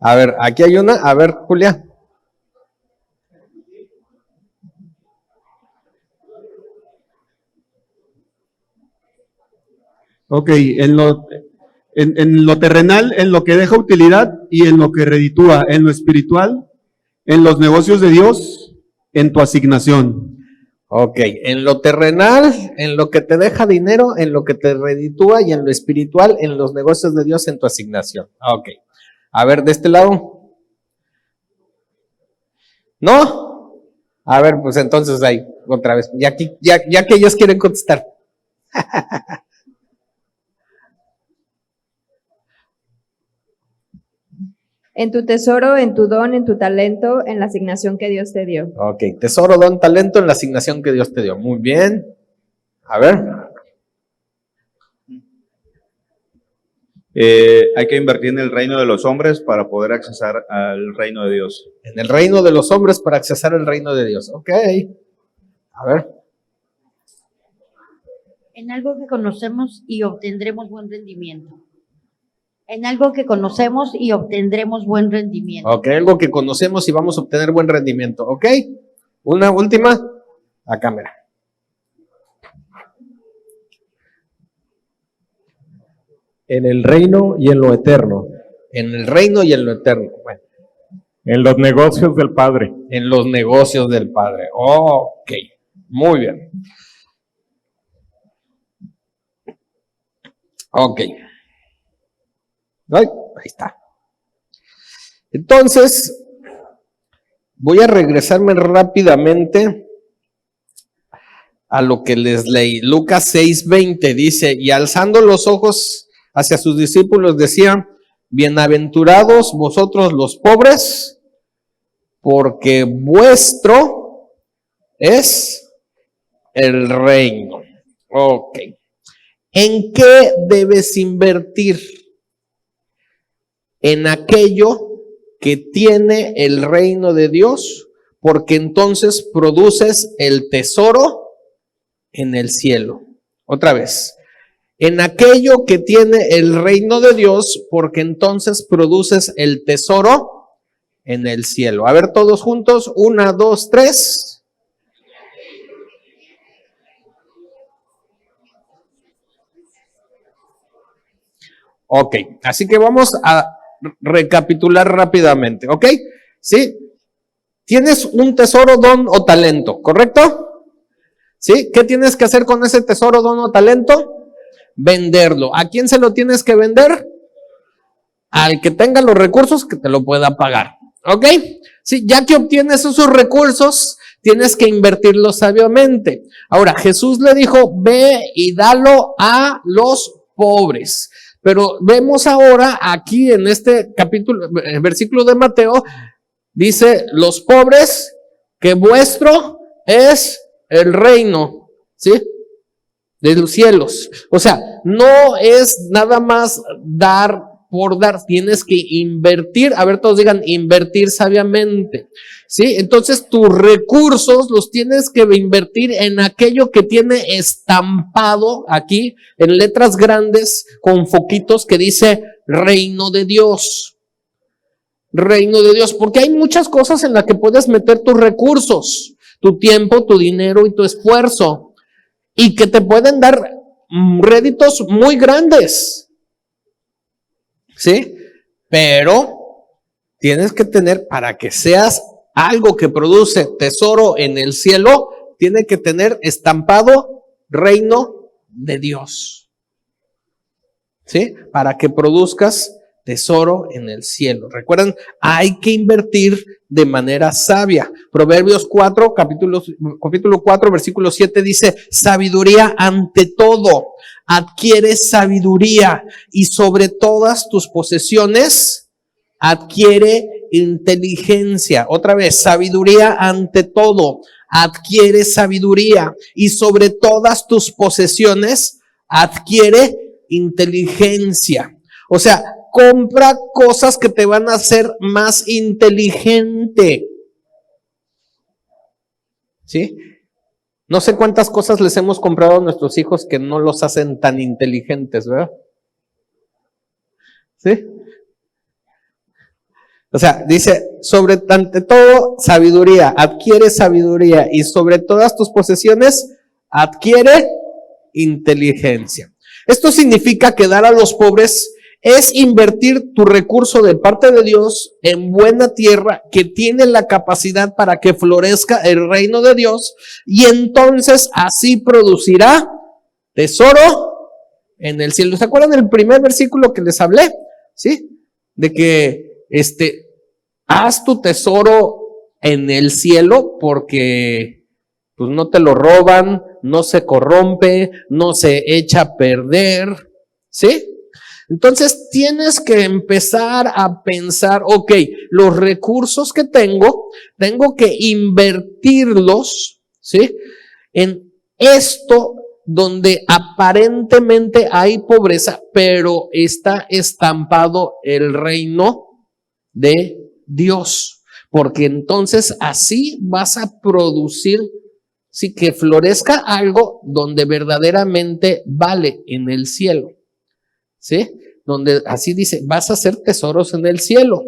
A ver, aquí hay una. A ver, Julia. Ok, en lo terrenal, en lo que deja utilidad y en lo que reditúa, en lo espiritual, en los negocios de Dios, en tu asignación. Ok, en lo terrenal, en lo que te deja dinero, en lo que te reditúa y en lo espiritual, en los negocios de Dios, en tu asignación. Ok, a ver, de este lado. ¿No? A ver, pues entonces ahí, otra vez, ya que ellos quieren contestar. En tu tesoro, en tu don, en tu talento, en la asignación que Dios te dio. Ok, tesoro, don, talento en la asignación que Dios te dio. Muy bien. A ver. Hay que invertir en el reino de los hombres para poder accesar al reino de Dios. En el reino de los hombres para accesar al reino de Dios. Ok. A ver. En algo que conocemos y obtendremos buen rendimiento. En algo que conocemos y obtendremos buen rendimiento. Ok, algo que conocemos y vamos a obtener buen rendimiento. Ok. Una última. A cámara. En el reino y en lo eterno. En el reino y en lo eterno. Bueno. En los negocios del Padre. En los negocios del Padre. Ok. Muy bien. Ok. Ahí está. Entonces, voy a regresarme rápidamente a lo que les leí. Lucas 6:20 dice, y alzando los ojos hacia sus discípulos decía, bienaventurados vosotros los pobres, porque vuestro es el reino. Ok. ¿En qué debes invertir? En aquello que tiene el reino de Dios, porque entonces produces el tesoro en el cielo. Otra vez, en aquello que tiene el reino de Dios, porque entonces produces el tesoro en el cielo. A ver todos juntos, 1, 2, 3. Ok, así que vamos a recapitular rápidamente, ¿ok? ¿Sí? Tienes un tesoro, don o talento, ¿correcto? ¿Sí? ¿Qué tienes que hacer con ese tesoro, don o talento? Venderlo. ¿A quién se lo tienes que vender? Al que tenga los recursos que te lo pueda pagar, ¿ok? Sí, ya que obtienes esos recursos, tienes que invertirlos sabiamente. Ahora, Jesús le dijo, ve y dalo a los pobres. Pero vemos ahora aquí en este capítulo, versículo de Mateo, dice, los pobres, que vuestro es el reino, ¿sí? De los cielos. O sea, no es nada más dar por dar, tienes que invertir, a ver todos digan, invertir sabiamente, ¿sí? Entonces tus recursos los tienes que invertir en aquello que tiene estampado aquí en letras grandes con foquitos que dice reino de Dios. Reino de Dios, porque hay muchas cosas en las que puedes meter tus recursos, tu tiempo, tu dinero y tu esfuerzo, y que te pueden dar réditos muy grandes. ¿Sí? Pero tienes que tener, para que seas algo que produce tesoro en el cielo, tiene que tener estampado reino de Dios. ¿Sí? Para que produzcas tesoro en el cielo. Recuerden, hay que invertir de manera sabia. Proverbios 4, capítulo 4, versículo 7 dice, sabiduría ante todo. Adquiere sabiduría y sobre todas tus posesiones adquiere inteligencia. Otra vez, sabiduría ante todo. Adquiere sabiduría y sobre todas tus posesiones adquiere inteligencia. O sea, compra cosas que te van a hacer más inteligente. ¿Sí? No sé cuántas cosas les hemos comprado a nuestros hijos que no los hacen tan inteligentes, ¿verdad? ¿Sí? O sea, dice, ante todo, sabiduría, adquiere sabiduría y sobre todas tus posesiones, adquiere inteligencia. Esto significa que dar a los pobres es invertir tu recurso de parte de Dios en buena tierra que tiene la capacidad para que florezca el reino de Dios y entonces así producirá tesoro en el cielo. ¿Se acuerdan del primer versículo que les hablé? ¿Sí? De que haz tu tesoro en el cielo porque pues no te lo roban, no se corrompe, no se echa a perder, ¿sí? Entonces tienes que empezar a pensar, ok, los recursos que tengo que invertirlos, ¿sí? En esto donde aparentemente hay pobreza, pero está estampado el reino de Dios, porque entonces así vas a producir, sí, que florezca algo donde verdaderamente vale en el cielo. ¿Sí? Donde así dice, vas a hacer tesoros en el cielo.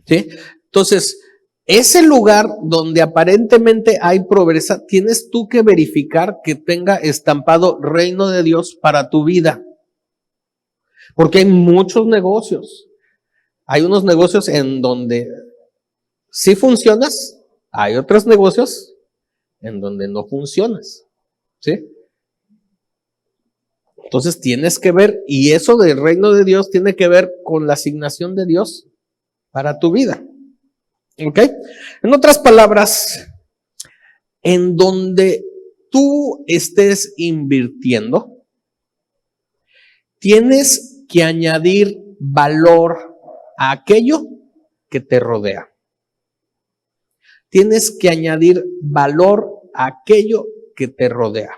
¿Sí? Entonces, ese lugar donde aparentemente hay pobreza, tienes tú que verificar que tenga estampado reino de Dios para tu vida. Porque hay muchos negocios. Hay unos negocios en donde sí funcionas, hay otros negocios en donde no funcionas. ¿Sí? Entonces tienes que ver, y eso del reino de Dios tiene que ver con la asignación de Dios para tu vida. ¿Ok? En otras palabras, en donde tú estés invirtiendo, tienes que añadir valor a aquello que te rodea. Tienes que añadir valor a aquello que te rodea.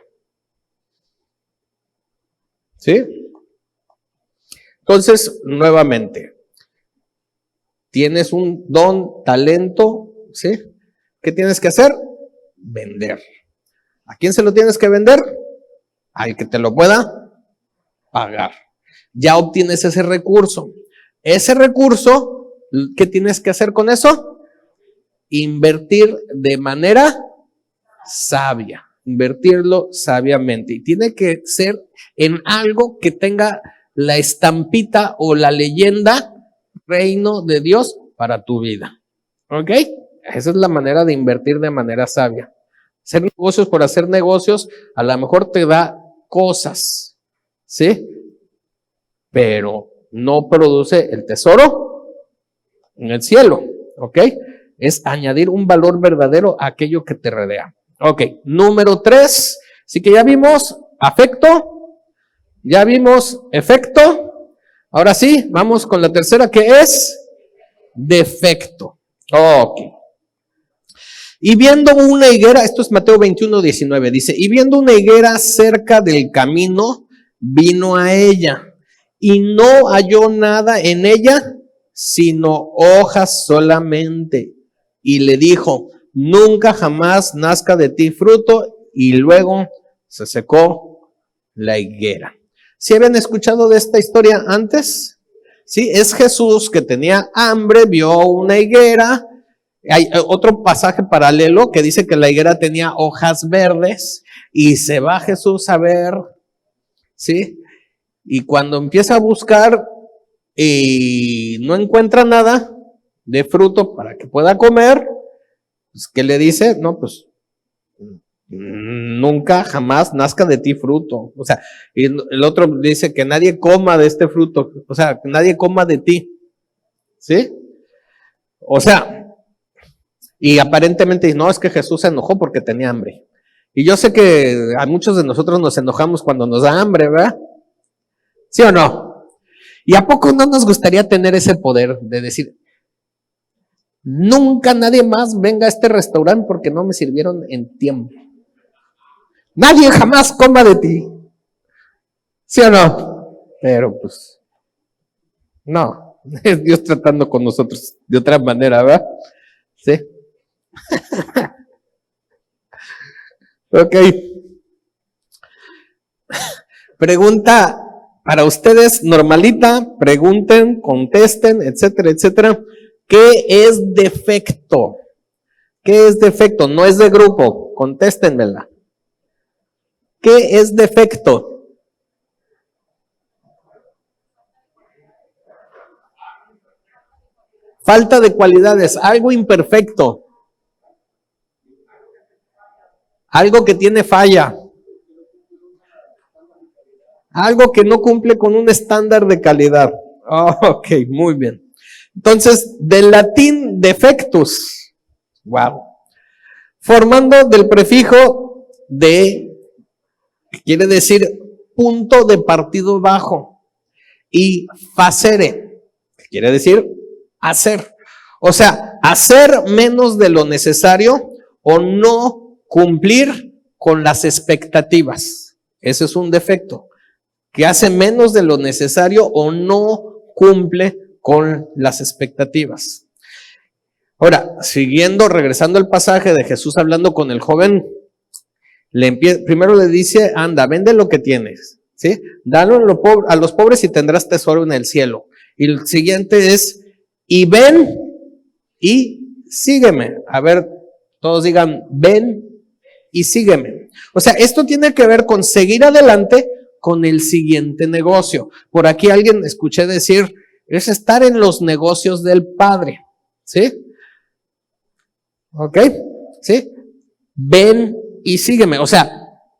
¿Sí? Entonces, nuevamente, tienes un don, talento, ¿sí? ¿Qué tienes que hacer? Vender. ¿A quién se lo tienes que vender? al que te lo pueda pagar. Ya obtienes ese recurso. Ese recurso, ¿qué tienes que hacer con eso? Invertir de manera sabia, invertirlo sabiamente. Y tiene que ser en algo que tenga la estampita o la leyenda reino de Dios para tu vida. ¿Ok? Esa es la manera de invertir de manera sabia. Hacer negocios por hacer negocios, a lo mejor te da cosas, ¿sí? Pero no produce el tesoro en el cielo, ¿ok? Es añadir un valor verdadero a aquello que te rodea. Ok, número 3, así que ya vimos afecto, ya vimos efecto, ahora sí, vamos con la tercera que es defecto. Ok. Y viendo una higuera, esto es Mateo 21:19, dice, y viendo una higuera cerca del camino, vino a ella, y no halló nada en ella, sino hojas solamente. Y le dijo, nunca jamás nazca de ti fruto, y luego se secó la higuera. ¿Sí habían escuchado de esta historia antes? Sí, es Jesús que tenía hambre, vio una higuera. Hay otro pasaje paralelo que dice que la higuera tenía hojas verdes y se va Jesús a ver, ¿sí? Y cuando empieza a buscar y no encuentra nada de fruto para que pueda comer, pues, ¿qué le dice? No, pues nunca jamás nazca de ti fruto. O sea, y el otro dice que nadie coma de este fruto, o sea, que nadie coma de ti, ¿sí? O sea, y aparentemente no, es que Jesús se enojó porque tenía hambre. Y yo sé que a muchos de nosotros nos enojamos cuando nos da hambre, ¿verdad? ¿Sí o no? ¿Y a poco no nos gustaría tener ese poder de decir, nunca nadie más venga a este restaurante porque no me sirvieron en tiempo? Nadie jamás coma de ti. ¿Sí o no? Pero pues, no, es Dios tratando con nosotros de otra manera, ¿verdad? Sí. Ok. Pregunta para ustedes normalita, pregunten, contesten, etcétera, etcétera. ¿Qué es defecto? ¿Qué es defecto? No es de grupo, contéstenmela. ¿Qué es defecto? Falta de cualidades, algo imperfecto. Algo que tiene falla. Algo que no cumple con un estándar de calidad. Oh, ok, muy bien. Entonces, del latín defectus, wow, formando del prefijo de, que quiere decir punto de partido bajo, y facere, que quiere decir hacer. O sea, hacer menos de lo necesario o no cumplir con las expectativas. Ese es un defecto, que hace menos de lo necesario o no cumple con las expectativas. Ahora, regresando al pasaje de Jesús hablando con el joven, primero le dice, anda, vende lo que tienes, ¿sí? Dalo a los pobres y tendrás tesoro en el cielo. Y el siguiente es, y ven y sígueme. A ver, todos digan, ven y sígueme. O sea, esto tiene que ver con seguir adelante con el siguiente negocio. Por aquí alguien escuché decir, es estar en los negocios del Padre, ¿sí? ¿Ok? ¿Sí? Ven y sígueme. O sea,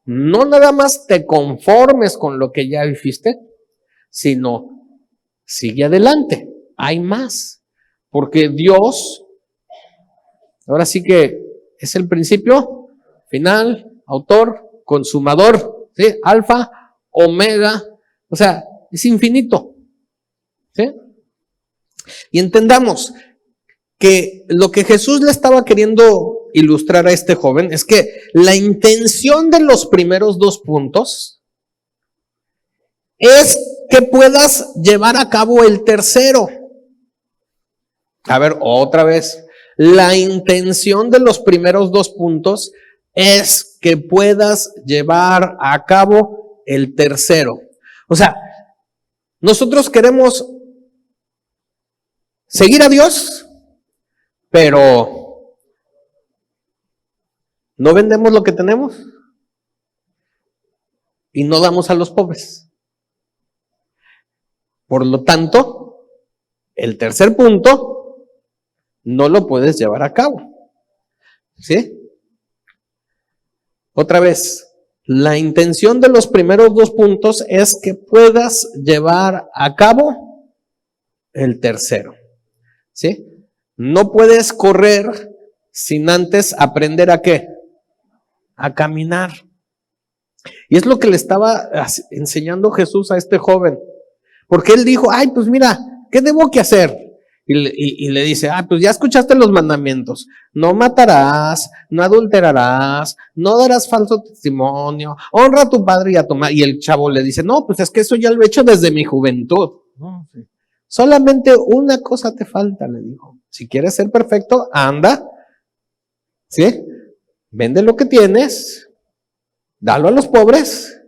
no nada más te conformes con lo que ya hiciste, sino sigue adelante. Hay más. Porque Dios, ahora sí que es el principio, final, autor, consumador, ¿sí? Alfa, omega, o sea, es infinito, ¿sí? Y entendamos que lo que Jesús le estaba queriendo ilustrar a este joven es que la intención de los primeros 2 puntos es que puedas llevar a cabo el tercero. A ver, otra vez, la intención de los primeros 2 puntos es que puedas llevar a cabo el tercero. O sea, nosotros queremos seguir a Dios, pero no vendemos lo que tenemos y no damos a los pobres. Por lo tanto, el tercer punto no lo puedes llevar a cabo. ¿Sí? Otra vez, la intención de los primeros dos puntos es que puedas llevar a cabo el tercero. ¿Sí? No puedes correr sin antes aprender ¿a qué? A caminar. Y es lo que le estaba enseñando Jesús a este joven. Porque él dijo, ay, pues mira, ¿qué debo que hacer? Y le dice, pues ya escuchaste los mandamientos. No matarás, no adulterarás, no darás falso testimonio, honra a tu padre y a tu madre. Y el chavo le dice, no, pues es que eso ya lo he hecho desde mi juventud. No, sí. Solamente una cosa te falta, le dijo. Si quieres ser perfecto, anda, ¿sí? Vende lo que tienes, dalo a los pobres,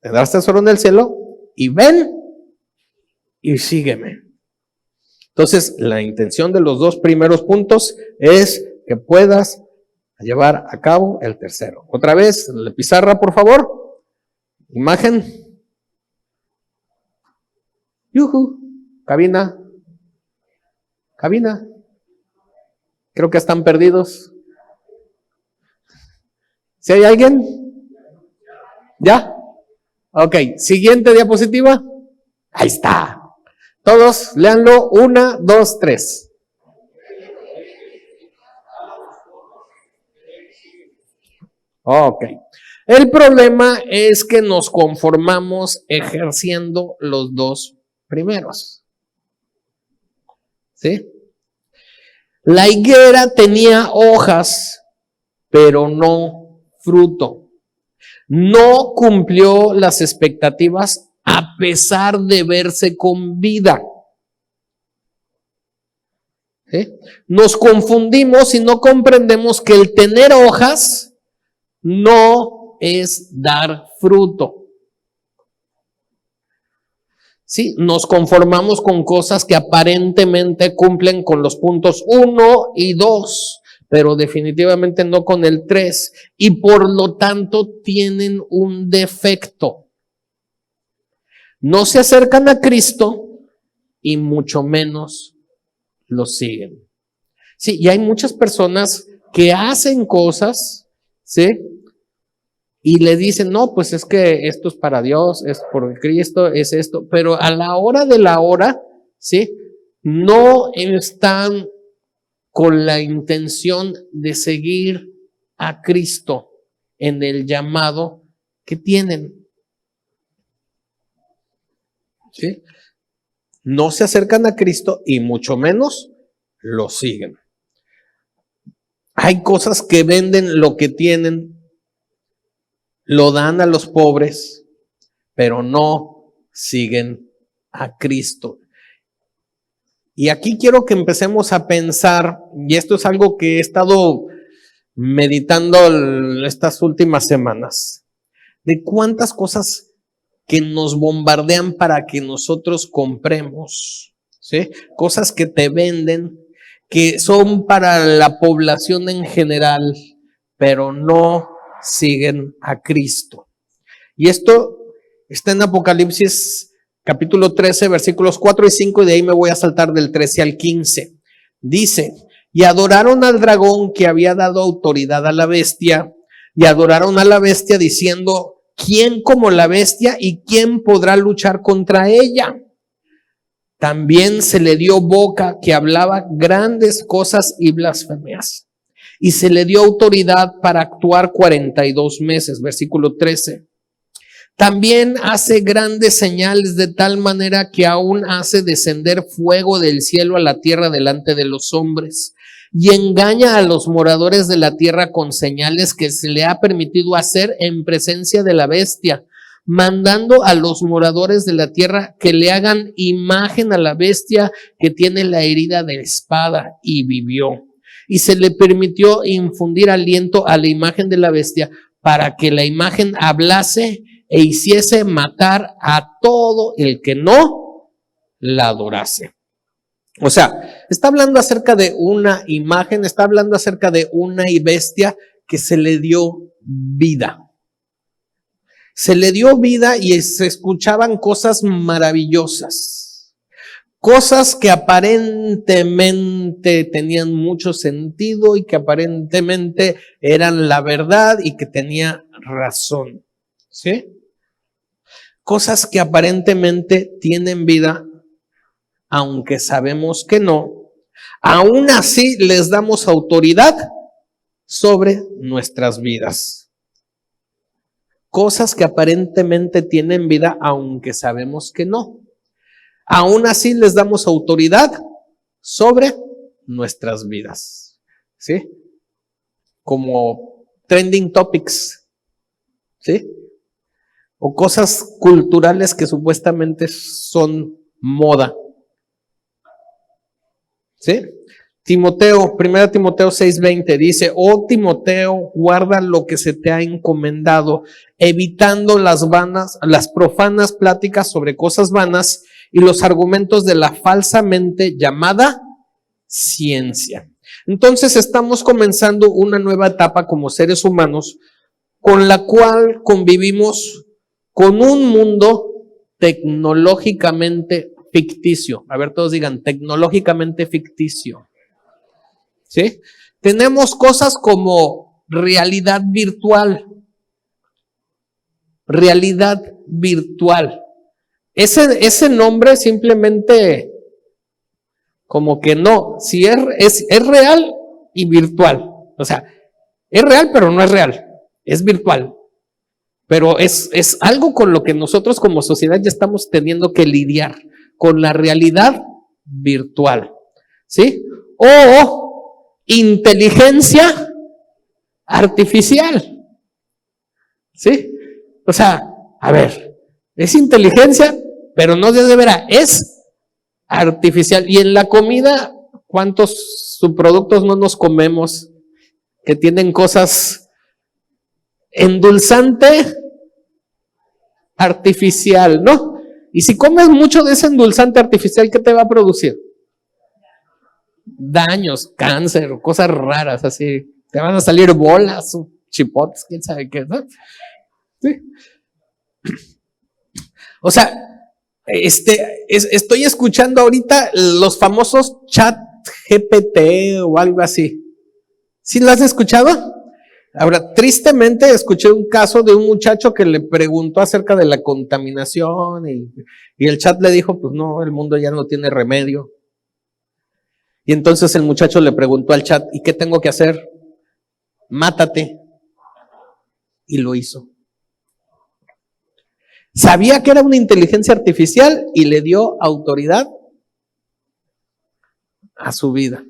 tendrás tesoro en el cielo, y ven y sígueme. Entonces, la intención de los dos primeros puntos es que puedas llevar a cabo el tercero. Otra vez, la pizarra, por favor. Imagen. Yuhu. Cabina. Cabina. Creo que están perdidos. ¿Si hay alguien? ¿Ya? Ok, siguiente diapositiva. Ahí está. Todos, léanlo. 1, 2, 3. Ok. El problema es que nos conformamos ejerciendo los dos primeros. ¿Sí? La higuera tenía hojas, pero no fruto. No cumplió las expectativas a pesar de verse con vida. ¿Sí? Nos confundimos y no comprendemos que el tener hojas no es dar fruto. Sí, nos conformamos con cosas que aparentemente cumplen con los puntos 1 y 2, pero definitivamente no con el 3, y por lo tanto tienen un defecto. No se acercan a Cristo y mucho menos lo siguen. Sí, y hay muchas personas que hacen cosas, ¿sí? Y le dicen, no, pues es que esto es para Dios, es por Cristo, es esto, pero a la hora de la hora, ¿sí? No están con la intención de seguir a Cristo en el llamado que tienen. ¿Sí? No se acercan a Cristo y mucho menos lo siguen. Hay cosas que venden lo que tienen, lo dan a los pobres, pero no siguen a Cristo. Y aquí quiero que empecemos a pensar, y esto es algo que he estado meditando estas últimas semanas, de cuántas cosas que nos bombardean para que nosotros compremos, ¿sí? Cosas que te venden, que son para la población en general, pero no siguen a Cristo. Y esto está en Apocalipsis capítulo 13, versículos 4 y 5, y de ahí me voy a saltar del 13 al 15. Dice, y adoraron al dragón que había dado autoridad a la bestia, y adoraron a la bestia diciendo, ¿quién como la bestia y quién podrá luchar contra ella? También se le dio boca que hablaba grandes cosas y blasfemias. Y se le dio autoridad para actuar 42 meses, versículo 13. También hace grandes señales de tal manera que aún hace descender fuego del cielo a la tierra delante de los hombres. Y engaña a los moradores de la tierra con señales que se le ha permitido hacer en presencia de la bestia, mandando a los moradores de la tierra que le hagan imagen a la bestia que tiene la herida de espada y vivió. Y se le permitió infundir aliento a la imagen de la bestia para que la imagen hablase e hiciese matar a todo el que no la adorase. O sea, está hablando acerca de una imagen, está hablando acerca de una bestia que se le dio vida. Se le dio vida y se escuchaban cosas maravillosas. Cosas que aparentemente tenían mucho sentido y que aparentemente eran la verdad y que tenía razón. ¿Sí? Cosas que aparentemente tienen vida, aunque sabemos que no. Aún así les damos autoridad sobre nuestras vidas. Cosas que aparentemente tienen vida, aunque sabemos que no. Aún así les damos autoridad sobre nuestras vidas. ¿Sí? Como trending topics. ¿Sí? O cosas culturales que supuestamente son moda. ¿Sí? Timoteo, 1 Timoteo 6:20 dice: oh Timoteo, guarda lo que se te ha encomendado, evitando las profanas pláticas sobre cosas vanas y los argumentos de la falsamente llamada ciencia. Entonces estamos comenzando una nueva etapa como seres humanos, con la cual convivimos con un mundo tecnológicamente ficticio. A ver, todos digan, tecnológicamente ficticio. ¿Sí? Tenemos cosas como realidad virtual. Realidad virtual. Ese nombre simplemente como que no. Si es real y virtual. O sea, es real pero no es real. Es virtual. Pero es algo con lo que nosotros como sociedad ya estamos teniendo que lidiar. Con la realidad virtual. ¿Sí? O inteligencia artificial. ¿Sí? O sea, a ver, es inteligencia, pero no de veras, es artificial. Y en la comida, ¿cuántos subproductos no nos comemos que tienen cosas endulzante artificial, ¿no? Y si comes mucho de ese endulzante artificial, ¿qué te va a producir? Daños, cáncer, cosas raras así. Te van a salir bolas, chipotes, quién sabe qué, ¿no? Sí. O sea, estoy escuchando ahorita los famosos chat GPT o algo así. ¿Sí lo has escuchado? Ahora, tristemente escuché un caso de un muchacho que le preguntó acerca de la contaminación y el chat le dijo, pues no, el mundo ya no tiene remedio. Y entonces el muchacho le preguntó al chat, ¿y qué tengo que hacer? Mátate. Y lo hizo. Sabía que era una inteligencia artificial y le dio autoridad a su vida.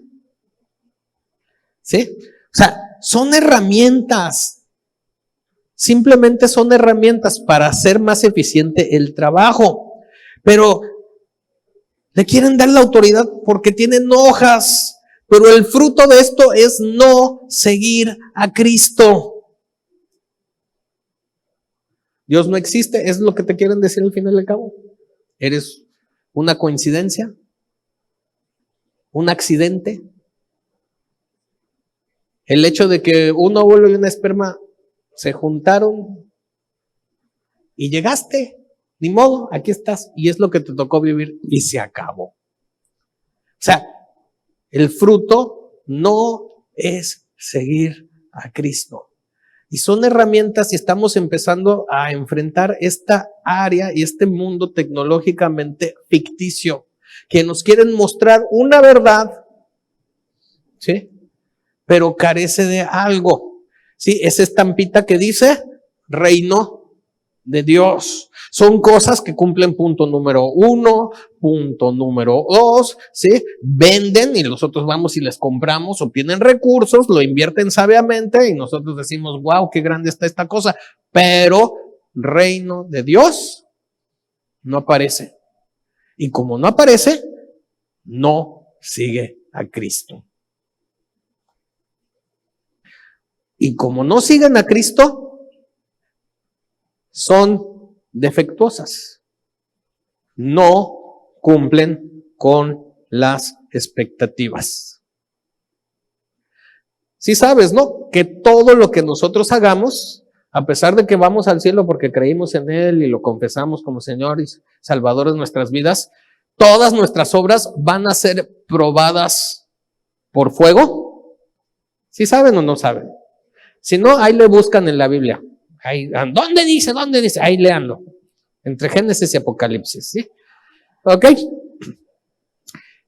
¿Sí? O sea, son herramientas. Simplemente son herramientas para hacer más eficiente el trabajo. Pero le quieren dar la autoridad porque tienen hojas. Pero el fruto de esto es no seguir a Cristo. Dios no existe, es lo que te quieren decir al final del cabo. ¿Eres una coincidencia? ¿Un accidente? El hecho de que un óvulo y una esperma se juntaron y llegaste, ni modo, aquí estás, y es lo que te tocó vivir y se acabó. O sea, el fruto no es seguir a Cristo. Y son herramientas y estamos empezando a enfrentar esta área y este mundo tecnológicamente ficticio, que nos quieren mostrar una verdad, ¿sí? Pero carece de algo, ¿sí? Esa estampita que dice reino de Dios. Son cosas que cumplen punto número 1, punto número 2, ¿sí? Venden y nosotros vamos y les compramos, obtienen recursos, lo invierten sabiamente y nosotros decimos, wow, qué grande está esta cosa. Pero reino de Dios no aparece. Y como no aparece, no sigue a Cristo. Y como no siguen a Cristo, son defectuosas. No cumplen con las expectativas. Sí sabes, ¿no? Que todo lo que nosotros hagamos, a pesar de que vamos al cielo porque creímos en Él y lo confesamos como Señor y Salvador de nuestras vidas, todas nuestras obras van a ser probadas por fuego. ¿Sí saben o no saben? Si no, ahí le buscan en la Biblia. Ahí, ¿dónde dice? ¿Dónde dice? Ahí léanlo. Entre Génesis y Apocalipsis, ¿sí? ¿Ok?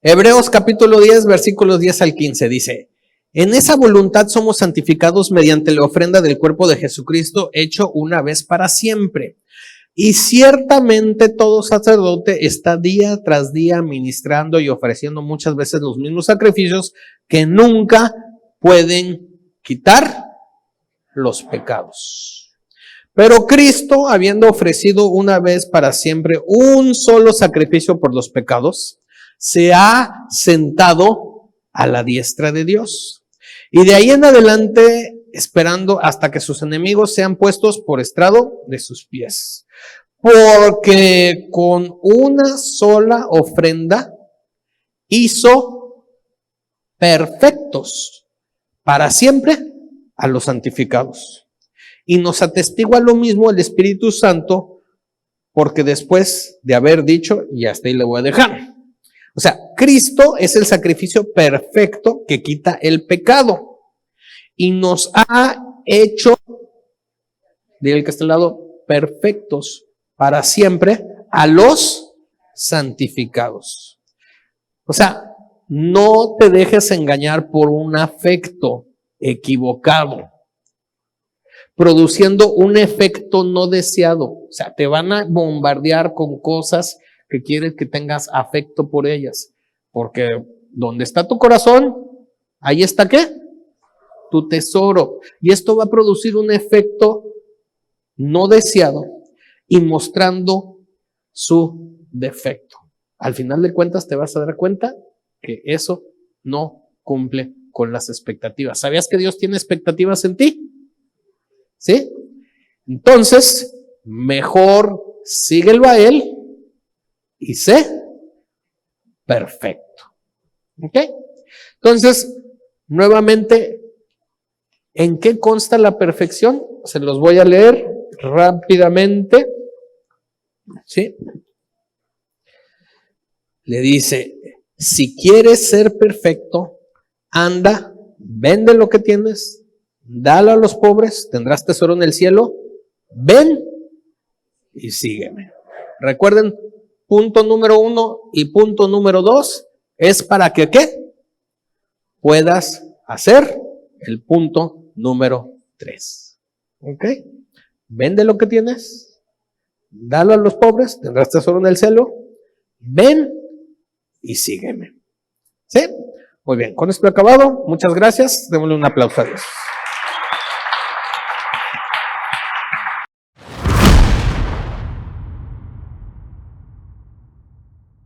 Hebreos capítulo 10, versículos 10 al 15 dice: en esa voluntad somos santificados mediante la ofrenda del cuerpo de Jesucristo, hecho una vez para siempre. Y ciertamente todo sacerdote está día tras día ministrando y ofreciendo muchas veces los mismos sacrificios que nunca pueden quitar los pecados. Pero Cristo, habiendo ofrecido una vez para siempre un solo sacrificio por los pecados, se ha sentado a la diestra de Dios. Y de ahí en adelante, esperando hasta que sus enemigos sean puestos por estrado de sus pies. Porque con una sola ofrenda hizo perfectos para siempre a los santificados. Y nos atestigua lo mismo el Espíritu Santo, porque después de haber dicho, y hasta ahí le voy a dejar. O sea, Cristo es el sacrificio perfecto que quita el pecado. Y nos ha hecho, diga el que está al lado, perfectos para siempre a los santificados. O sea, no te dejes engañar por un afecto equivocado, produciendo un efecto no deseado. O sea, te van a bombardear con cosas que quieres que tengas afecto por ellas. Porque donde está tu corazón, ahí está ¿qué? Tu tesoro. Y esto va a producir un efecto no deseado y mostrando su defecto. Al final de cuentas te vas a dar cuenta que eso no cumple con las expectativas. ¿Sabías que Dios tiene expectativas en ti? ¿Sí? Entonces, mejor síguelo a Él y sé perfecto. ¿Ok? Entonces, nuevamente, ¿en qué consta la perfección? Se los voy a leer rápidamente. ¿Sí? Le dice, si quieres ser perfecto, anda, vende lo que tienes, dalo a los pobres, tendrás tesoro en el cielo, ven y sígueme. Recuerden, punto número 1 y punto número 2 es para que ¿qué? Puedas hacer el punto número 3. ¿Ok? Vende lo que tienes, dalo a los pobres, tendrás tesoro en el cielo, ven y sígueme. ¿Sí? Muy bien, con esto he acabado. Muchas gracias. Démosle un aplauso a Dios.